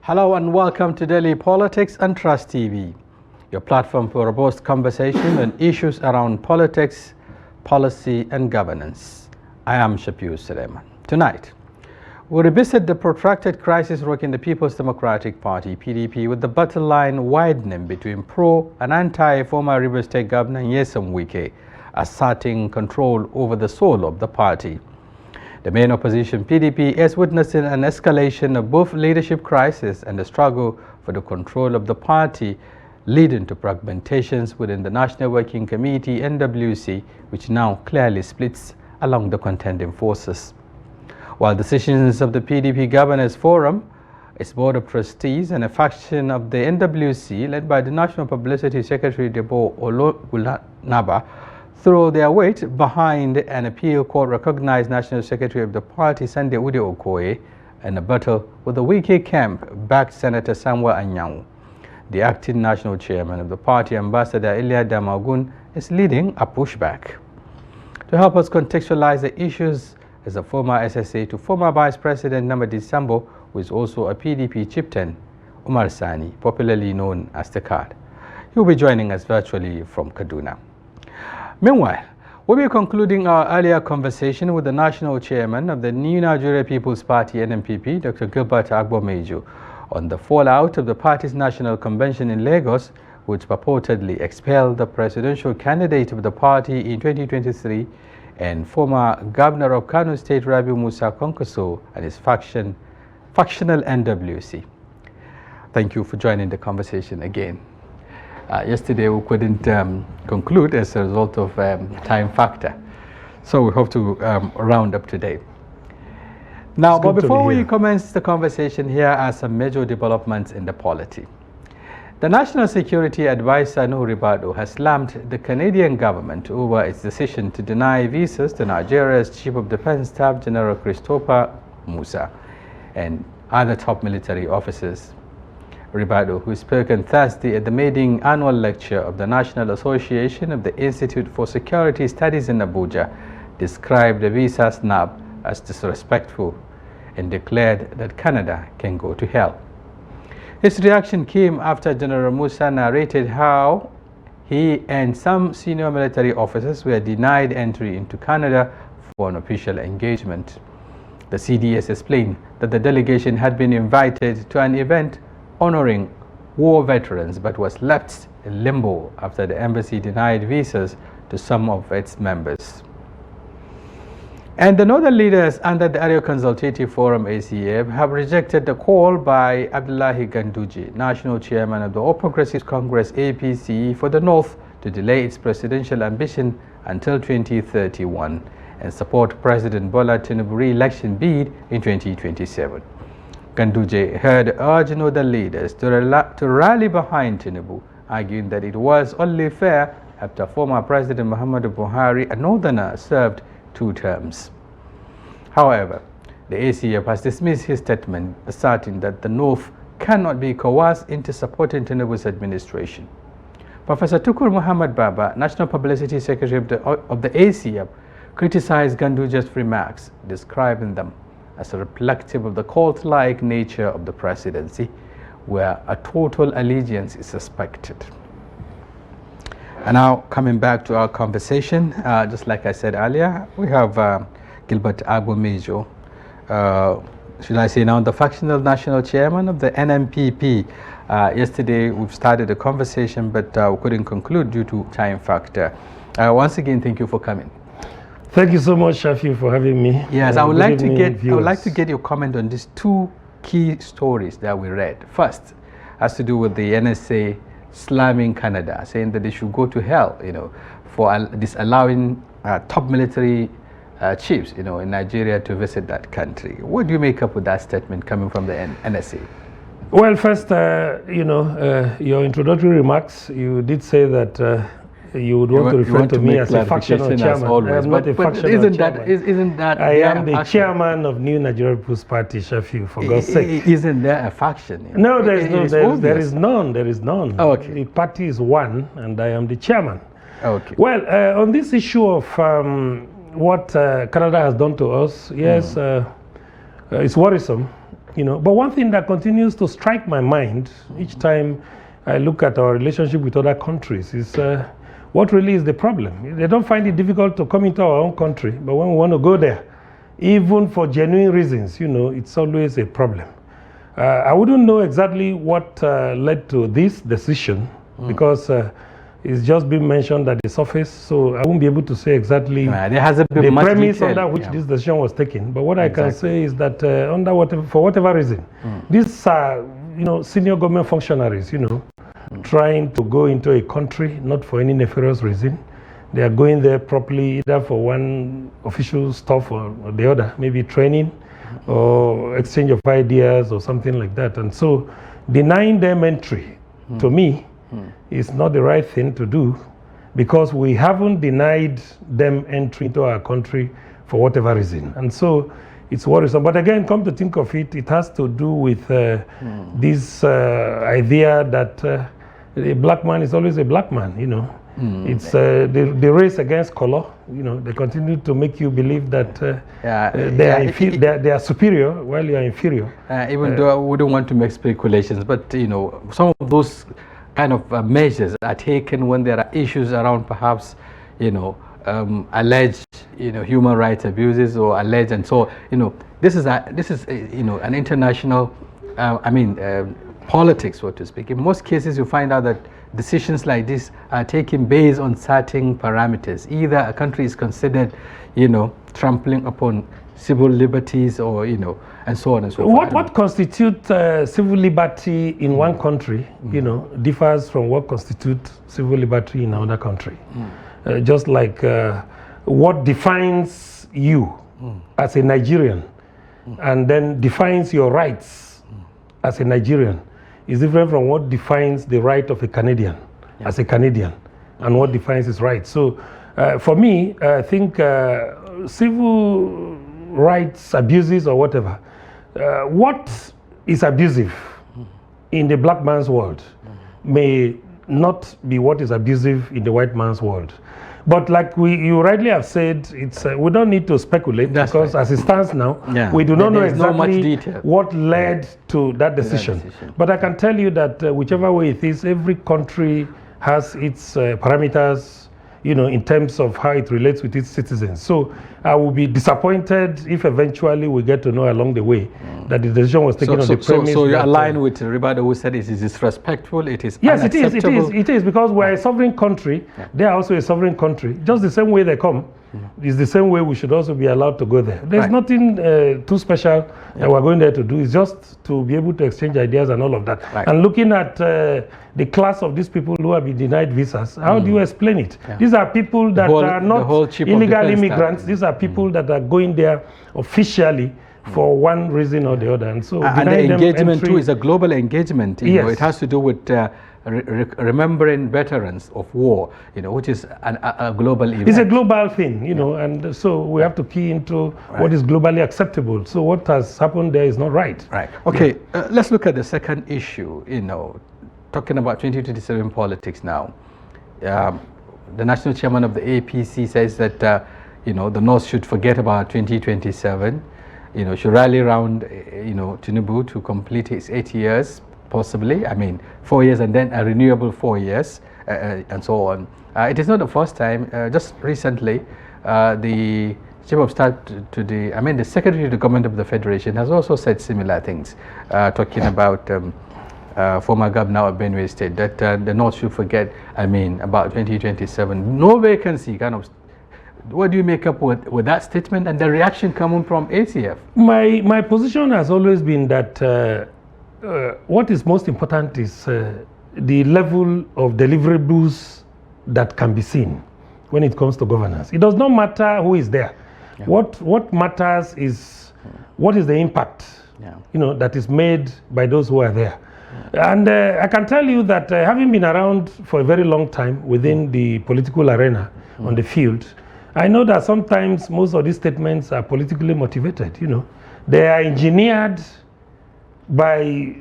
Hello and welcome to Daily Politics and Trust TV, your platform for robust conversation on issues around politics, policy and governance. I am Shafi'u Suleiman. Tonight, we'll revisit the protracted crisis rocking the People's Democratic Party, PDP, with the battle line widening between pro and anti-former Rivers State Governor Nyesom Wike, asserting control over the soul of the party. The main opposition, PDP, is witnessing an escalation of both leadership crisis and the struggle for the control of the party, leading to fragmentations within the National Working Committee, NWC, which now clearly splits along the contending forces. While decisions of the PDP Governors Forum, its Board of Trustees, and a faction of the NWC, led by the National Publicity Secretary Debo Ologunaba, throw their weight behind an appeal court recognized National Secretary of the party, Sunday Ude Okoye, and a battle with the Wike camp backed Senator Samuel Anyanwu. The acting National Chairman of the party, Ambassador Elia Damagun, is leading a pushback. To help us contextualize the issues is a former SSA to former Vice President Namadi Sambo, who is also a PDP chieftain, Umar Sani, popularly known as the Card. He will be joining us virtually from Kaduna. Meanwhile, we'll be concluding our earlier conversation with the National Chairman of the New Nigeria People's Party, NNPP, Dr. Gilbert Agbo Major, on the fallout of the party's National Convention in Lagos, which purportedly expelled the presidential candidate of the party in 2023 and former Governor of Kano State, Rabiu Musa Kwankwaso, and his factional NWC. Thank you for joining the conversation again. Yesterday we couldn't conclude as a result of time factor, so we hope to round up today. Now, but before we commence the conversation, here are some major developments in the polity. The National Security Advisor Nuhu Ribadu has slammed the Canadian government over its decision to deny visas to Nigeria's Chief of Defense Staff General Christopher Musa and other top military officers. Ribadu, who spoke on Thursday at the maiden annual lecture of the National Association of the Institute for Security Studies in Abuja, described the visa snub as disrespectful and declared that Canada can go to hell. His reaction came after General Musa narrated how he and some senior military officers were denied entry into Canada for an official engagement. The CDS explained that the delegation had been invited to an event honoring war veterans but was left in limbo after the embassy denied visas to some of its members. And the northern leaders under the Area Consultative Forum ACF have rejected the call by Abdullahi Ganduje, National Chairman of the All Progressives Congress APC, for the North to delay its presidential ambition until 2031 and support President Bola Tinubu re-election bid in 2027. Ganduje had urged northern leaders to rally behind Tinubu, arguing that it was only fair after former President Muhammadu Buhari, a northerner, served 2 terms. However, the ACF has dismissed his statement, asserting that the North cannot be coerced into supporting Tinubu's administration. Professor Tukur Muhammad Baba, National Publicity Secretary of the ACF, criticized Ganduje's remarks, describing them as reflective of the cult-like nature of the presidency, where a total allegiance is suspected. And now, coming back to our conversation, just like I said earlier, we have Gilbert Agbo Major, should I say now, the factional national chairman of the NNPP. Yesterday, we've started a conversation, but we couldn't conclude due to time factor. Once again, thank you for coming. Thank you so much, Shafi, for having me. Yes, I would like to get your comment on these 2 key stories that we read. First, has to do with the NSA slamming Canada, saying that they should go to hell, for disallowing top military chiefs, in Nigeria to visit that country. What do you make up with that statement coming from the NSA? Well, first, your introductory remarks, you did say that you would want to refer to me as a factional chairman. I am not a factional chairman. Isn't that I am the chairman of New Nigeria People's Party, Shafi, for God's sake. Isn't there a faction? No, there is none. There is none. Oh, okay. The party is one, and I am the chairman. Okay. Well, on this issue of what Canada has done to us, yes, it's worrisome. you know. But one thing that continues to strike my mind each time I look at our relationship with other countries is what really is the problem. They don't find it difficult to come into our own country, but when we want to go there, even for genuine reasons, you know, it's always a problem. I wouldn't know exactly what led to this decision because it's just been mentioned at the surface, so I won't be able to say exactly there hasn't been the much premise detail, under which this decision was taken. But what I can say is that for whatever reason, these are, you know, senior government functionaries, you know, trying to go into a country not for any nefarious reason. They are going there properly either for one official stuff or the other, maybe training or exchange of ideas or something like that. And so denying them entry, to me, is not the right thing to do, because we haven't denied them entry into our country for whatever reason. And so it's worrisome. But again, come to think of it, it has to do with this idea that a black man is always a black man, you know. It's the race against color, you know. They continue to make you believe that they are superior while you are inferior. Even though I wouldn't want to make speculations, but, you know, some of those kind of measures are taken when there are issues around, perhaps, you know, alleged, you know, human rights abuses or alleged, and so, you know, this is you know, an international, politics, so to speak. In most cases, you find out that decisions like this are taken based on certain parameters. Either a country is considered, you know, trampling upon civil liberties, or, you know, and so on and so forth. What constitutes civil liberty in one country, you know, differs from what constitutes civil liberty in another country. Just like what defines you as a Nigerian and then defines your rights as a Nigerian is different from what defines the right of a Canadian as a Canadian and what defines his rights. So for me, I think civil rights abuses or whatever, what is abusive in the black man's world may not be what is abusive in the white man's world. But like you rightly have said, it's we don't need to speculate. That's because right. As it stands now, we do not know exactly what led to that decision. But I can tell you that whichever way it is, every country has its parameters, you know, in terms of how it relates with its citizens. So I will be disappointed if eventually we get to know along the way that the decision was taken on the premise. So you align with Ribado, who said it is disrespectful, it is unacceptable. It is because we're a sovereign country. They are also a sovereign country. Just the same way they come, is the same way we should also be allowed to go there. There's nothing too special that we're going there to do. It's just to be able to exchange ideas and all of that. And looking at the class of these people who have been denied visas, how do you explain it? These are people that are not illegal immigrants. These are people that are going there officially for one reason or the other. And so the engagement too is a global engagement. You know, it has to do with remembering veterans of war, you know, which is a global event. It's a global thing, you know, and so we have to key into what is globally acceptable. So what has happened there is not right. Okay, let's look at the second issue, you know, talking about 2027 politics now. The national chairman of the APC says that, you know, the North should forget about 2027, you know, should rally around, you know, Tinubu to complete his 8 years, possibly, 4 years and then a renewable 4 years, and so on. It is not the first time. Just recently, the Chief of Staff to the Secretary to the Government of the Federation has also said similar things, talking about former governor of Benue State, that the North should forget, about 2027. No vacancy, kind of. What do you make up with that statement and the reaction coming from ACF? My position has always been that what is most important is the level of deliverables that can be seen when it comes to governance. It does not matter who is there. What matters is what is the impact you know, that is made by those who are there. And I can tell you that having been around for a very long time within the political arena on the field, I know that sometimes most of these statements are politically motivated. You know, they are engineered by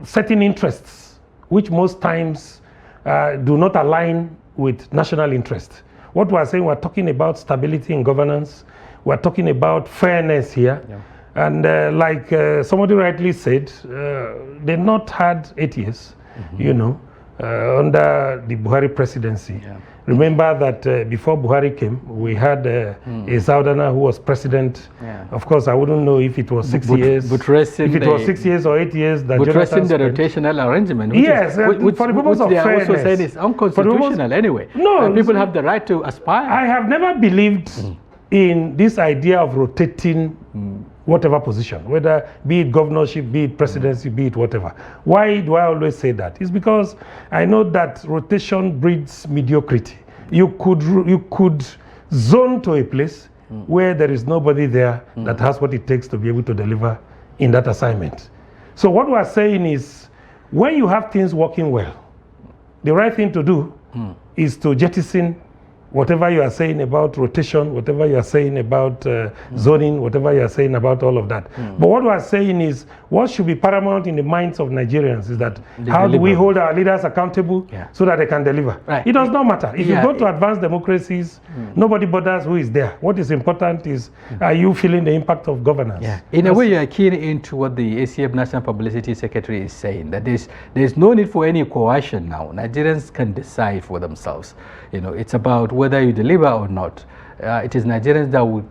certain interests, which most times do not align with national interest. What we're saying, we're talking about stability and governance. We're talking about fairness here. And like somebody rightly said, they've not had 8 years, you know, under the Buhari presidency. Yeah. Remember that before Buhari came, we had a Southerner who was president. Yeah. Of course, I wouldn't know if it was 6 years, if it was 6 years or 8 years. That buttressing the rotational arrangement. Yes, which, for the purpose of fairness. Also saying it's unconstitutional anyway. No, people have the right to aspire. I have never believed in this idea of rotating whatever position, whether be it governorship, be it presidency, be it whatever. Why do I always say that? It's because I know that rotation breeds mediocrity. You could zone to a place where there is nobody there that has what it takes to be able to deliver in that assignment. So what we are saying is, when you have things working well, the right thing to do is to jettison whatever you are saying about rotation, whatever you are saying about zoning, whatever you are saying about all of that. But what we are saying is, what should be paramount in the minds of Nigerians is that how do we hold our leaders accountable so that they can deliver? Right. It does not matter. If you go to advanced democracies, nobody bothers who is there. What is important is, are you feeling the impact of governance? Yeah. In a way, you are keen into what the ACF National Publicity Secretary is saying, that there's no need for any coercion now. Nigerians can decide for themselves. You know, it's about whether you deliver or not. It is Nigerians that will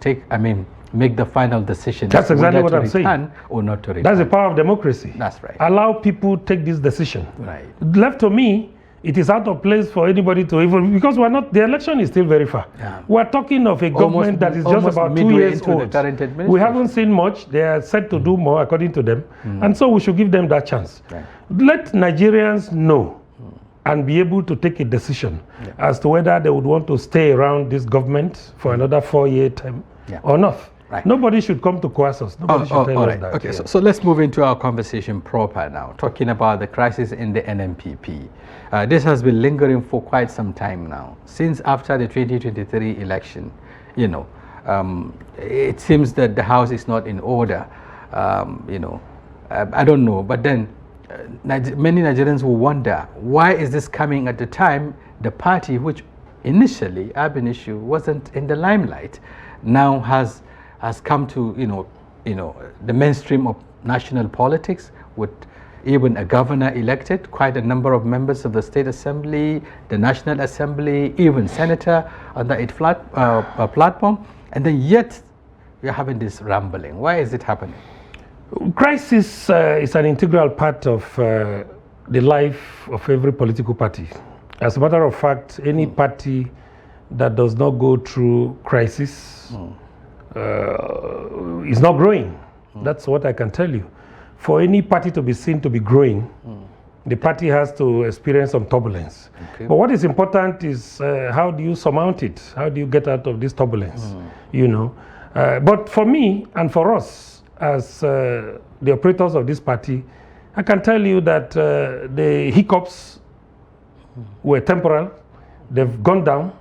make the final decision. That's exactly what I'm saying. Or not to return. That's the power of democracy. That's right. Allow people to take this decision. Right. Left to me, it is out of place for anybody to even, because the election is still very far. Yeah. We're talking of a government that is just about 2 years old. We haven't seen much. They are set to do more, according to them. And so we should give them that chance. Right. Let Nigerians know and be able to take a decision as to whether they would want to stay around this government for another 4-year term or not. Right. Nobody should come to coerce us. Nobody should tell us that. Okay, so let's move into our conversation proper now, talking about the crisis in the NNPP. This has been lingering for quite some time now, since after the 2023 election. You know, it seems that the house is not in order. You know, I don't know, but then many Nigerians will wonder, why is this coming at the time the party which initially, urban issue, wasn't in the limelight, now has come to the mainstream of national politics, with even a governor elected, quite a number of members of the State Assembly, the National Assembly, even senator on the platform, and then yet we're having this rumbling. Why is it happening? Crisis is an integral part of the life of every political party. As a matter of fact, any party that does not go through crisis is not growing. That's what I can tell you. For any party to be seen to be growing, the party has to experience some turbulence. Okay. But what is important is how do you surmount it? How do you get out of this turbulence? You know. But for me and for us, as the operators of this party, I can tell you that the hiccups were temporal. They've gone down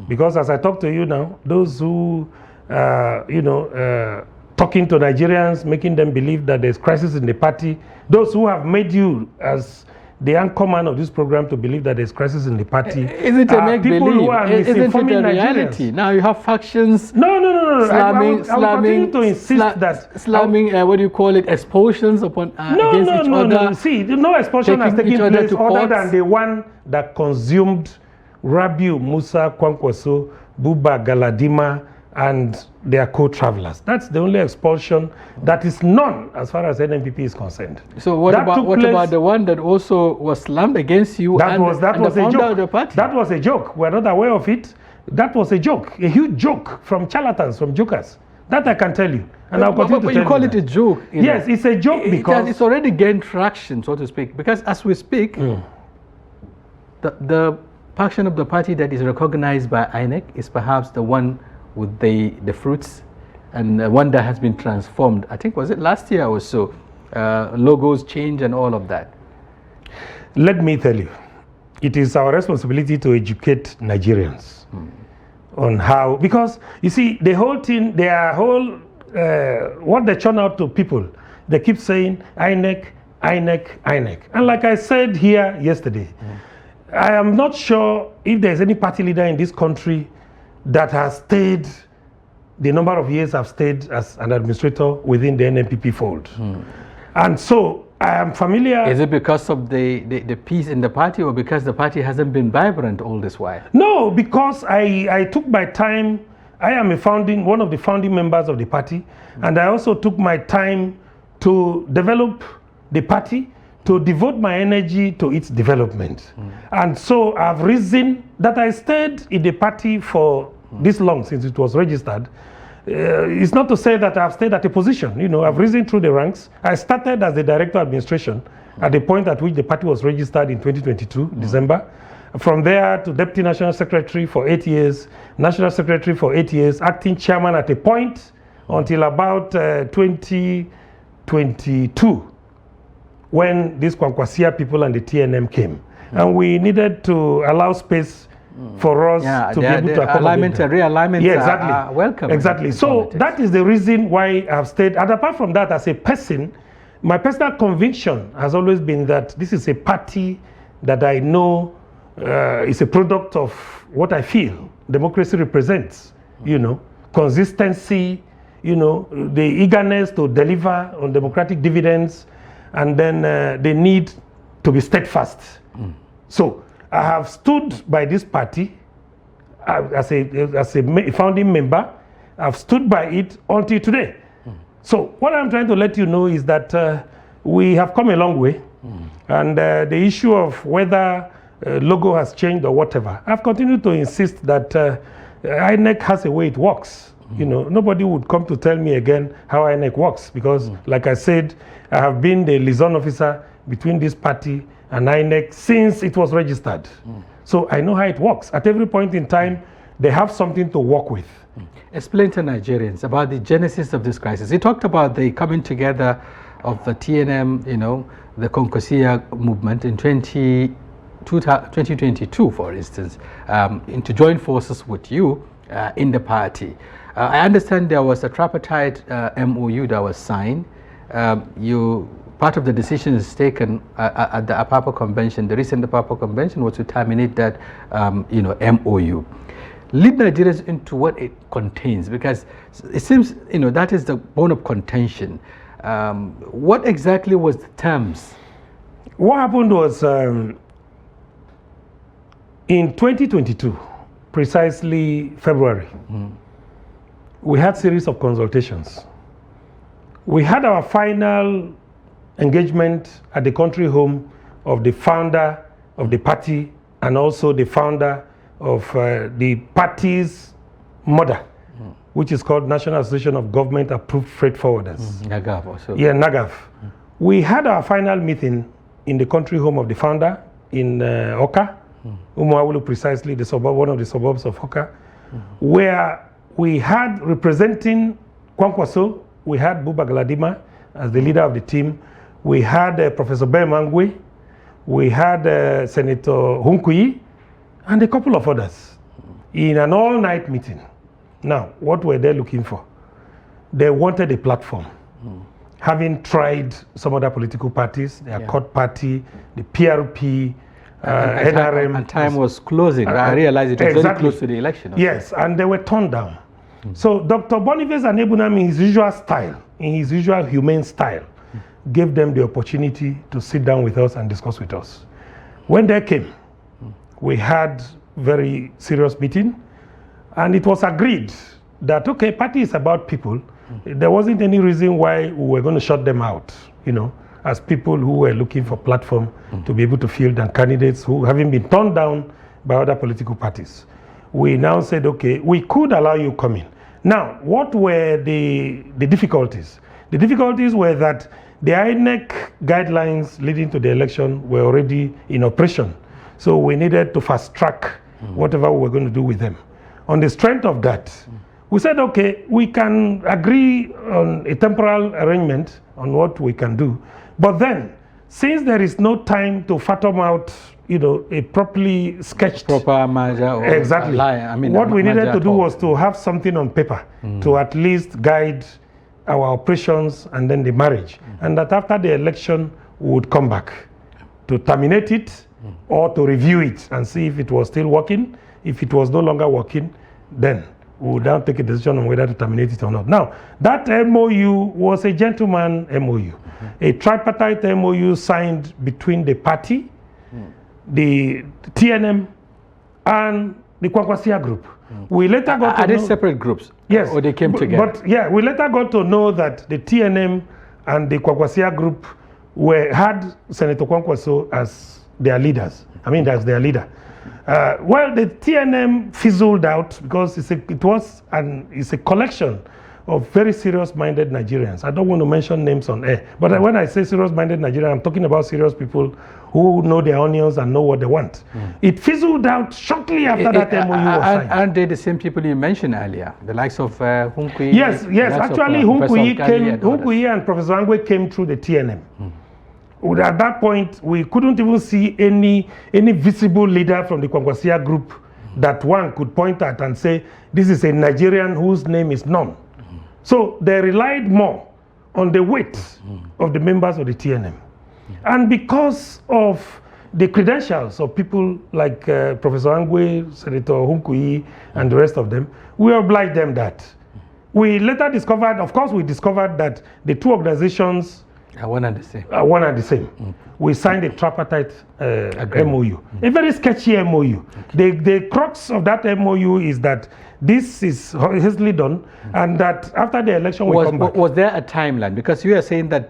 because, as I talk to you now, those who, talking to Nigerians, making them believe that there's crisis in the party, those who have made you as the anchorman of this program to believe that there's crisis in the party. Is it a make-believe? Isn't it a reality? Now you have factions. No. Slamming, I will continue to insist that slamming. What do you call it? Expulsions upon against each other. No. See, no expulsion has taken place other than the one that consumed Rabiu Musa Kwankwaso, Buba Galadima, and their co-travelers. That's the only expulsion that is none as far as NNPP is concerned. So what about the one that also was slammed against you that was a joke. Of the party? That was a joke. We're not aware of it. That was a joke, a huge joke from charlatans, from jokers. That I can tell you. And I'll continue to tell you. But you call it a joke. Yes, it's a joke because it's already gained traction, so to speak. Because as we speak, the faction of the party that is recognized by INEC is perhaps the one with the fruits, and one that has been transformed. I think, was it last year or so? Logos change and all of that. Let me tell you, it is our responsibility to educate Nigerians on how, because you see, the whole thing, what they churn out to people, they keep saying INEC. And like I said here yesterday, I am not sure if there's any party leader in this country that has stayed the number of years I've stayed as an administrator within the NNPP fold. And so I am familiar. Is it because of the peace in the party, or because the party hasn't been vibrant all this while? No, because I took my time. I am one of the founding members of the party, and I also took my time to develop the party, to devote my energy to its development. And so I've reasoned that I stayed in the party for this long since it was registered. It's not to say that I've stayed at a position. You know, I've risen through the ranks. I started as the director of administration at the point at which the party was registered in 2022, December. From there to deputy national secretary for 8 years, national secretary for 8 years, acting chairman at a point until about 2022, when these Kwankwasia people and the TNM came. And we needed to allow space for us to be able to accommodate alignment and realignment. Yeah, exactly. Are welcome. Exactly. So politics. that is the reason why I've stayed. And apart from that, as a person, my personal conviction has always been that this is a party that I know is a product of what I feel democracy represents. You know, consistency, you know, the eagerness to deliver on democratic dividends, and then the need to be steadfast. So I have stood by this party as a founding member. I've stood by it until today. So what I'm trying to let you know is that we have come a long way. And the issue of whether logo has changed or whatever, I've continued to insist that INEC has a way it works. You know, nobody would come to tell me again how INEC works, because like I said, I have been the liaison officer between this party and INEC since it was registered. So I know how it works. At every point in time, they have something to work with. Explain to Nigerians about the genesis of this crisis. You talked about the coming together of the TNM, you know, the Konkosia movement in 2022, for instance, to join forces with you in the party. I understand there was a tripartite MOU that was signed. Part of the decision is taken at the Apapa Convention. The recent Apapa Convention was to terminate that, MOU. Lead Nigerians into what it contains, because it seems, that is the bone of contention. What exactly was the terms? What happened was in 2022, precisely February, we had a series of consultations. We had our final engagement at the country home of the founder of the party and also the founder of the party's mother, which is called National Association of Government Approved Freight Forwarders. NAGAF also. Yeah, NAGAF. We had our final meeting in the country home of the founder in Oka, Umuawulu, precisely the suburb, one of the suburbs of Oka, where we had representing Kwankwaso, we had Buba Galadima as the leader of the team. We had Professor Ben Mangwe, we had Senator Hunkuyi, and a couple of others in an all-night meeting. Now, what were they looking for? They wanted a platform. Having tried some other political parties, the Accord Party, the PRP, NRM. And time was closing. I realized it was very close to the election. Also. Yes, and they were turned down. So Dr. Boniface Anebunam, in his usual style, in his usual humane style, gave them the opportunity to sit down with us and discuss with us. When they came, we had very serious meeting, and it was agreed that, okay, party is about people. There wasn't any reason why we were going to shut them out, as people who were looking for platform to be able to field, and candidates who having been turned down by other political parties. We now said, okay, we could allow you come in. Now, what were the difficulties? The difficulties were that the INEC guidelines leading to the election were already in operation. So we needed to fast track whatever we were going to do with them. On the strength of that, we said, okay, we can agree on a temporal arrangement on what we can do. But then, since there is no time to fathom out, a properly sketched proper merger or exactly. What we needed to do was to have something on paper to at least guide our operations and then the marriage. And that after the election, we would come back to terminate it or to review it and see if it was still working. If it was no longer working, then will now take a decision on whether to terminate it or not. Now, that MOU was a gentleman MOU, a tripartite MOU signed between the party, the TNM, and the Kwankwasia group. We later got to know... Are they separate groups? Yes. Or they came together? But yeah, we later got to know that the TNM and the Kwankwasia group had Senator Kwankwaso as their leaders. I mean, that's their leader. Well, the TNM fizzled out because it's a collection of very serious-minded Nigerians. I don't want to mention names on air, but when I say serious-minded Nigerians, I'm talking about serious people who know their onions and know what they want. It fizzled out shortly after that MOU was signed. Aren't they the same people you mentioned earlier? The likes of Hunkui? Yes. Actually, Hunkui and Professor Angwe came through the TNM. At that point, we couldn't even see any visible leader from the Kwankwasia group that one could point at and say, this is a Nigerian whose name is known. So they relied more on the weight of the members of the TNM. And because of the credentials of people like Professor Angwe, Senator Hunkui, and the rest of them, we obliged them that. We later discovered, of course, that the two organizations are one and the same. We signed a tripartite MOU, a very sketchy MOU. The crux of that MOU is that this is hastily done, and that after the election we come back. Was there a timeline? Because you are saying that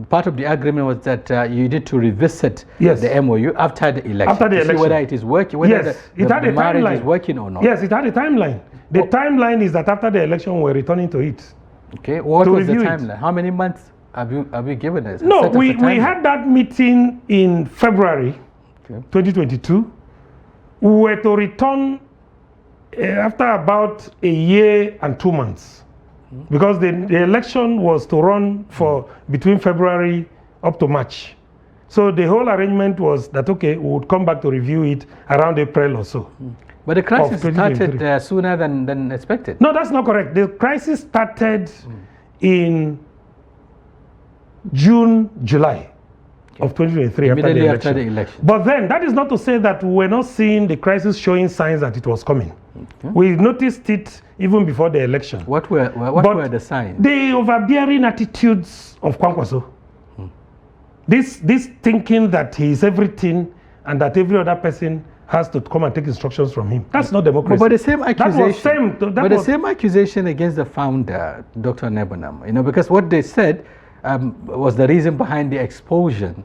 part of the agreement was that you need to revisit the MOU after the election. After the election. See whether it is working, whether the marriage is working or not. Yes, it had a timeline. The timeline is that after the election we're returning to it. Okay, what was the timeline? How many months have you given us? No, we had that meeting in February 2022. We were to return after about a year and 2 months, because the election was to run for between February up to March. So the whole arrangement was that, okay, we would come back to review it around April or so. But the crisis started sooner than expected. No, that's not correct. The crisis started in June, July of 2023, immediately after the election. But then, that is not to say that we were not seeing the crisis showing signs that it was coming. We noticed it even before the election. What were the signs? The overbearing attitudes of Kwankwaso. This thinking that he is everything and that every other person has to come and take instructions from him. That's not democracy. But the same accusation. The same accusation against the founder, Dr. Nebunam, because what they said was the reason behind the expulsion,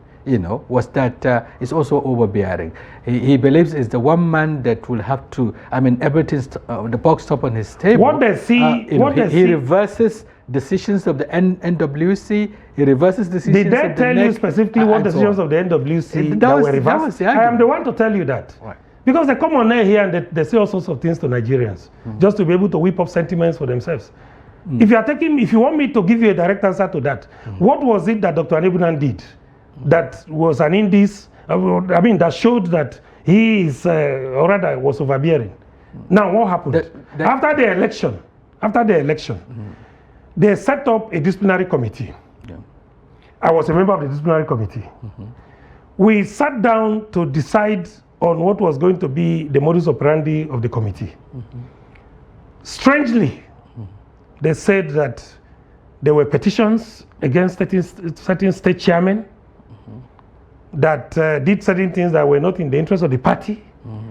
was that it's also overbearing. He believes it's the one man that will have to, everything's the buck stop on his table. What they see, he reverses decisions of the NWC. He reverses decisions. Did they tell you specifically what decisions of the NWC that were reversed? I am the one to tell you that. Right. Because they come on air here and they say all sorts of things to Nigerians just to be able to whip up sentiments for themselves. If you want me to give you a direct answer to that, what was it that Dr. Nebunan did that was an indice, that showed that he is, or rather was overbearing? Now, what happened? After the election, they set up a disciplinary committee. I was a member of the disciplinary committee. We sat down to decide on what was going to be the modus operandi of the committee. Strangely, they said that there were petitions against certain state chairmen that did certain things that were not in the interest of the party.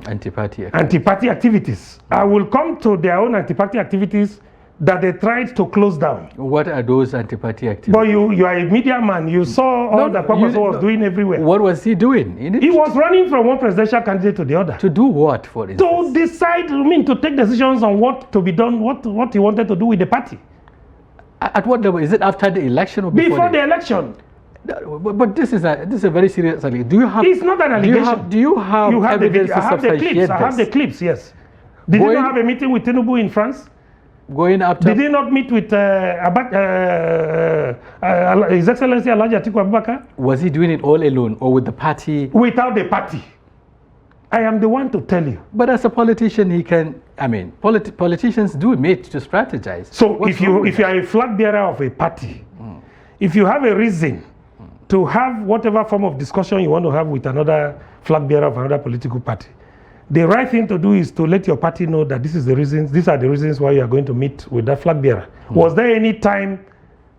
Anti-party activities. I will come to their own anti-party activities that they tried to close down. What are those anti-party activities? But you are a media man. You saw all that Kwankwaso was doing everywhere. What was he doing? He was running from one presidential candidate to the other. To do what, for instance? To decide, to take decisions on what to be done, what he wanted to do with the party. At what level? Is it after the election or before the election? But this is a very serious allegation. Do you have? It's not an allegation. Do you have evidence to substantiate this? I have the clips. Yes. Did you not have a meeting with Tinubu in France? Going after. Did he not meet with His Excellency Alhaji Atiku Abubakar? Was he doing it all alone or with the party? Without the party. I am the one to tell you. But as a politician, he can. Politicians do meet to strategize. So if you are a flag bearer of a party, if you have a reason to have whatever form of discussion you want to have with another flag bearer of another political party, the right thing to do is to let your party know that these are the reasons why you are going to meet with that flag bearer. Was there any time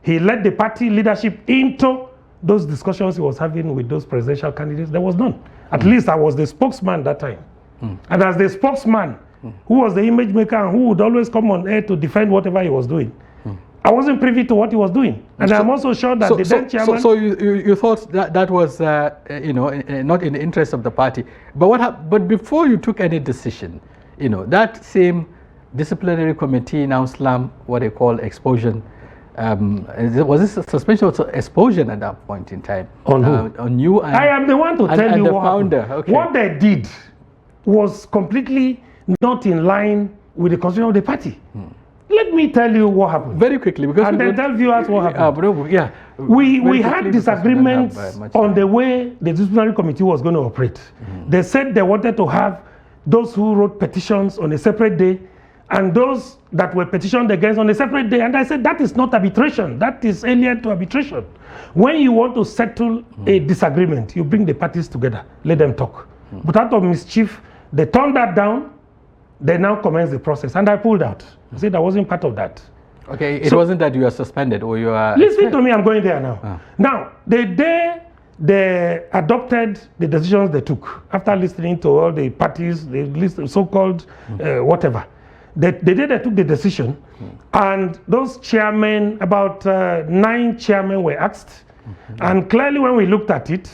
he led the party leadership into those discussions he was having with those presidential candidates? There was none. At least I was the spokesman that time. And as the spokesman, who was the image maker and who would always come on air to defend whatever he was doing, I wasn't privy to what he was doing. And I'm also sure that the then chairman... So you thought that was, you know, not in the interest of the party. But but before you took any decision, you know, that same disciplinary committee now slammed what they call expulsion. Was this a suspension or expulsion at that point in time? On who? On you and... I am the one to tell you the what founder. happened. Okay. What they did was completely not in line with the constitution of the party. Let me tell you what happened. Very quickly, because and then tell viewers what happened. Yeah. We had disagreements on the way the disciplinary committee was going to operate. They said they wanted to have those who wrote petitions on a separate day and those that were petitioned against on a separate day. And I said, that is not arbitration. That is alien to arbitration. When you want to settle a disagreement, you bring the parties together, let them talk. But out of mischief, they turned that down. They now commenced the process, and I pulled out. I said I wasn't part of that. Okay, it wasn't that you are suspended or you are... Listen to me, I'm going there now. Now, the day they adopted the decisions they took, after listening to all the parties, the so-called whatever, the day they took the decision, and those chairmen, about 9 chairmen were asked, and clearly when we looked at it,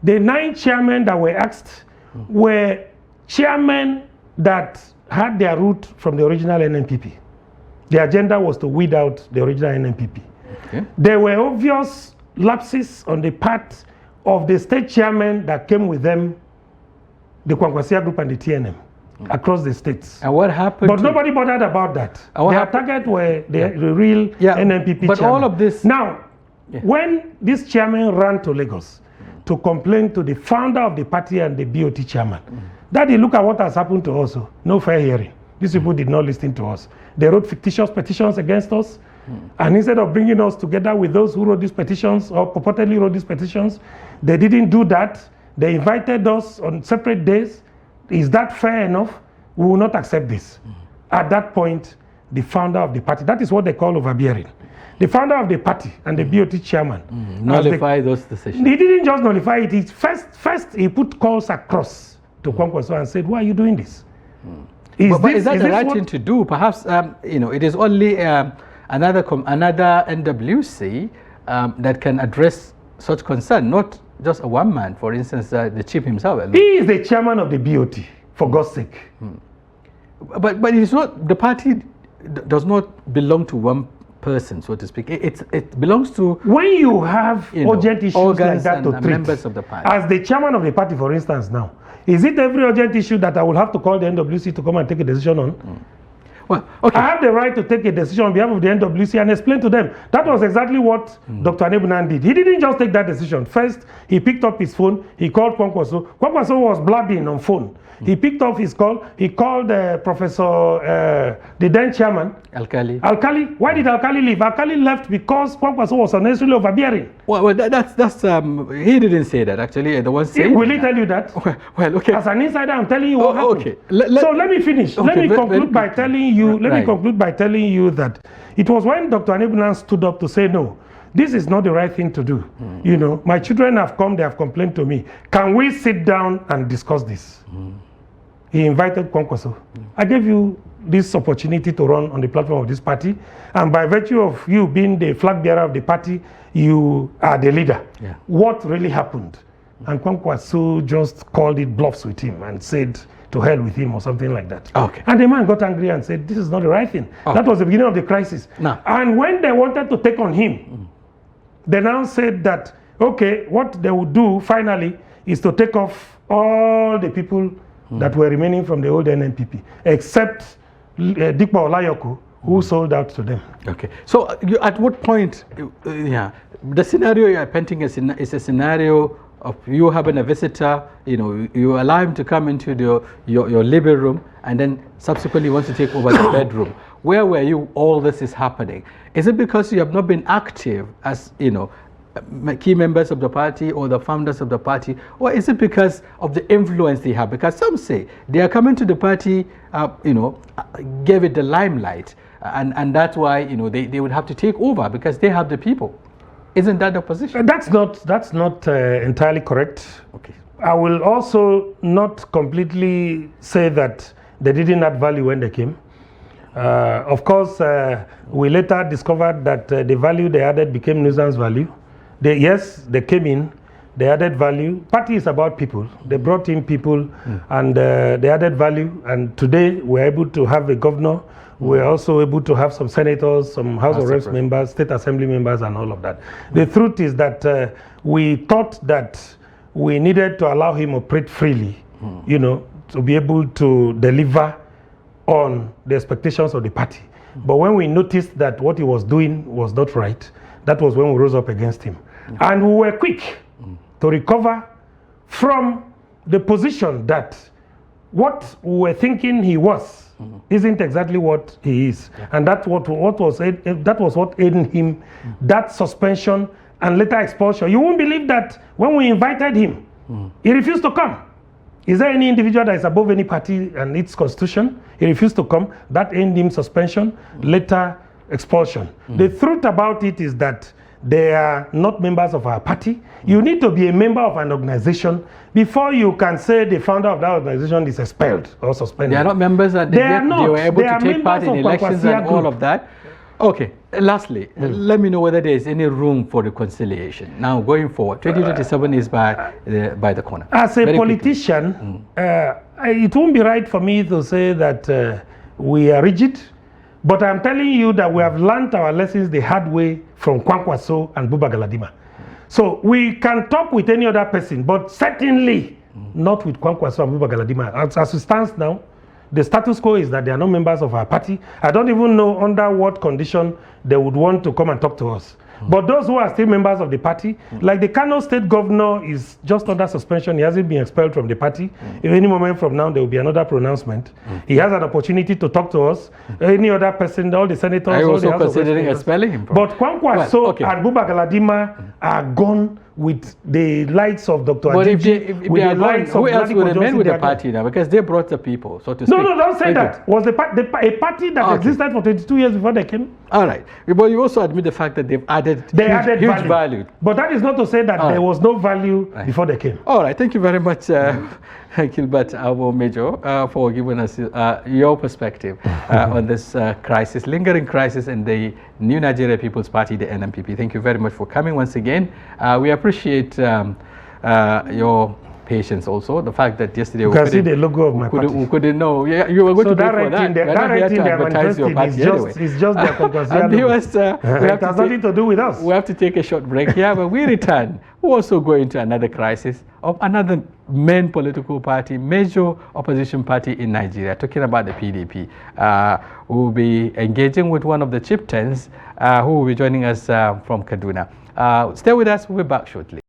the 9 chairmen that were asked were chairmen that had their root from the original NNPP. The agenda was to weed out the original NNPP. Okay. There were obvious lapses on the part of the state chairman that came with them, the Kwankwasia group and the TNM, across the states. And what happened? But nobody bothered about that. Their target were the real NNPP but chairman. all of this... Now, when this chairman ran to Lagos to complain to the founder of the party and the BOT chairman, Daddy, look at what has happened to us. No fair hearing. These people did not listen to us. They wrote fictitious petitions against us. And instead of bringing us together with those who wrote these petitions or purportedly wrote these petitions, they didn't do that. They invited us on separate days. Is that fair enough? We will not accept this. At that point, the founder of the party, that is what they call overbearing. The founder of the party and the BOT chairman nullify those decisions. He didn't just nullify it. First he put calls across to Kwankwaso and said, why are you doing this? But is that the right thing to do? Perhaps you know, it is only another NWC that can address such concern, not just a one man, for instance, the chief himself. He is the chairman of the BOT, for God's sake. But it is not, the party does not belong to one person, so to speak. It belongs to... When you have urgent issues like that to treat, members of the party. As the chairman of the party, for instance, now, is it every urgent issue that I will have to call the NWC to come and take a decision on? Well, okay. I have the right to take a decision on behalf of the NWC and explain to them. That was exactly what Dr. Anebunan did. He didn't just take that decision. First, he picked up his phone, he called Kwankwaso. Kwankwaso was blabbing on phone. He picked up his call, he called Professor, the then chairman. Alkali. Why did Alkali leave? Alkali left because Kwankwaso was unnecessarily overbearing. Well, that's he didn't say that, actually. The one saying Will he tell you that? Well, okay. As an insider, I'm telling you what happened. Okay. So let me finish. Okay, let me conclude by telling you. Let me conclude by telling you that it was when Dr. Anebunan stood up to say no. This is not the right thing to do. You know, my children have come, they have complained to me. Can we sit down and discuss this? He invited Kwankwaso. I gave you this opportunity to run on the platform of this party, and by virtue of you being the flag bearer of the party, you are the leader. What really happened? And Kwankwaso just called it bluffs with him and said, to hell with him or something like that. Okay. And the man got angry and said, this is not the right thing. That was the beginning of the crisis. And when they wanted to take on him, they now said that, okay, what they would do finally is to take off all the people that were remaining from the old NNPP, except Dikpa Olayoko, who sold out to them. Okay. So at what point, the scenario you are painting is a scenario of you having a visitor, you know, you allow him to come into your living room and then subsequently wants to take over the bedroom. Where were you all this is happening? Is it because you have not been active as, you know, key members of the party or the founders of the party, or is it because of the influence they have? Because some say they are coming to the party, gave it the limelight, and that's why they would have to take over because they have the people. Isn't that the position? That's not entirely correct. Okay. I will also not completely say that they didn't add value when they came. Of course, we later discovered that the value they added became nuisance value. Yes, they came in, they added value. Party is about people. They brought in people and they added value. And today we're able to have a governor. We're also able to have some senators, some House of Reps members, State Assembly members, and all of that. The truth is that we thought that we needed to allow him operate freely, to be able to deliver on the expectations of the party. But when we noticed that what he was doing was not right, that was when we rose up against him. And we were quick to recover from the position that what we were thinking he was isn't exactly what he is. Yeah. And that was what aided him, that suspension and later expulsion. You won't believe that when we invited him, he refused to come. Is there any individual that is above any party and its constitution? He refused to come. That ended him suspension, later expulsion. The truth about it is that they are not members of our party. You need to be a member of an organization before you can say the founder of that organization is expelled or suspended. They are not members, and they were able to take part in elections and all of that. Okay, lastly, let me know whether there is any room for reconciliation. Now, going forward, 2027 is by the corner. As a politician, it won't be right for me to say that we are rigid, but I'm telling you that we have learned our lessons the hard way from Kwankwaso and Buba Galadima. So we can talk with any other person, but certainly not with Kwankwaso and Buba Galadima. As it stands now, the status quo is that they are not members of our party. I don't even know under what condition they would want to come and talk to us. But those who are still members of the party, like the Kano state governor is just under suspension. He hasn't been expelled from the party. In any moment from now, there will be another pronouncement. He has an opportunity to talk to us. Any other person, all the senators. Are you also considering expelling him? But Kwankwaso and Buba Galadima are gone with the lights of Dr. Ajiji. If they are gone, who else will remain with the party now? Because they brought the people, so to speak. No, don't say that. Was a party that existed for 22 years before they came. All right. But you also admit the fact that they've added huge value. But that is not to say that there was no value before they came. All right. Thank you very much, Gilbert Agbo Major, for giving us your perspective on this crisis, lingering crisis in the New Nigeria People's Party, the NNPP. Thank you very much for coming once again. We appreciate your patience also. The fact that yesterday you can see the logo of my party. We couldn't know. Yeah, you were going to pay for that. We're not here to advertise your party anyway. It's just their and viewers, it has nothing to do with us. We have to take a short break here, but we return. We'll also go into another crisis of another main political party, major opposition party in Nigeria, talking about the PDP. We'll be engaging with one of the chieftains who will be joining us from Kaduna. Stay with us. We'll be back shortly.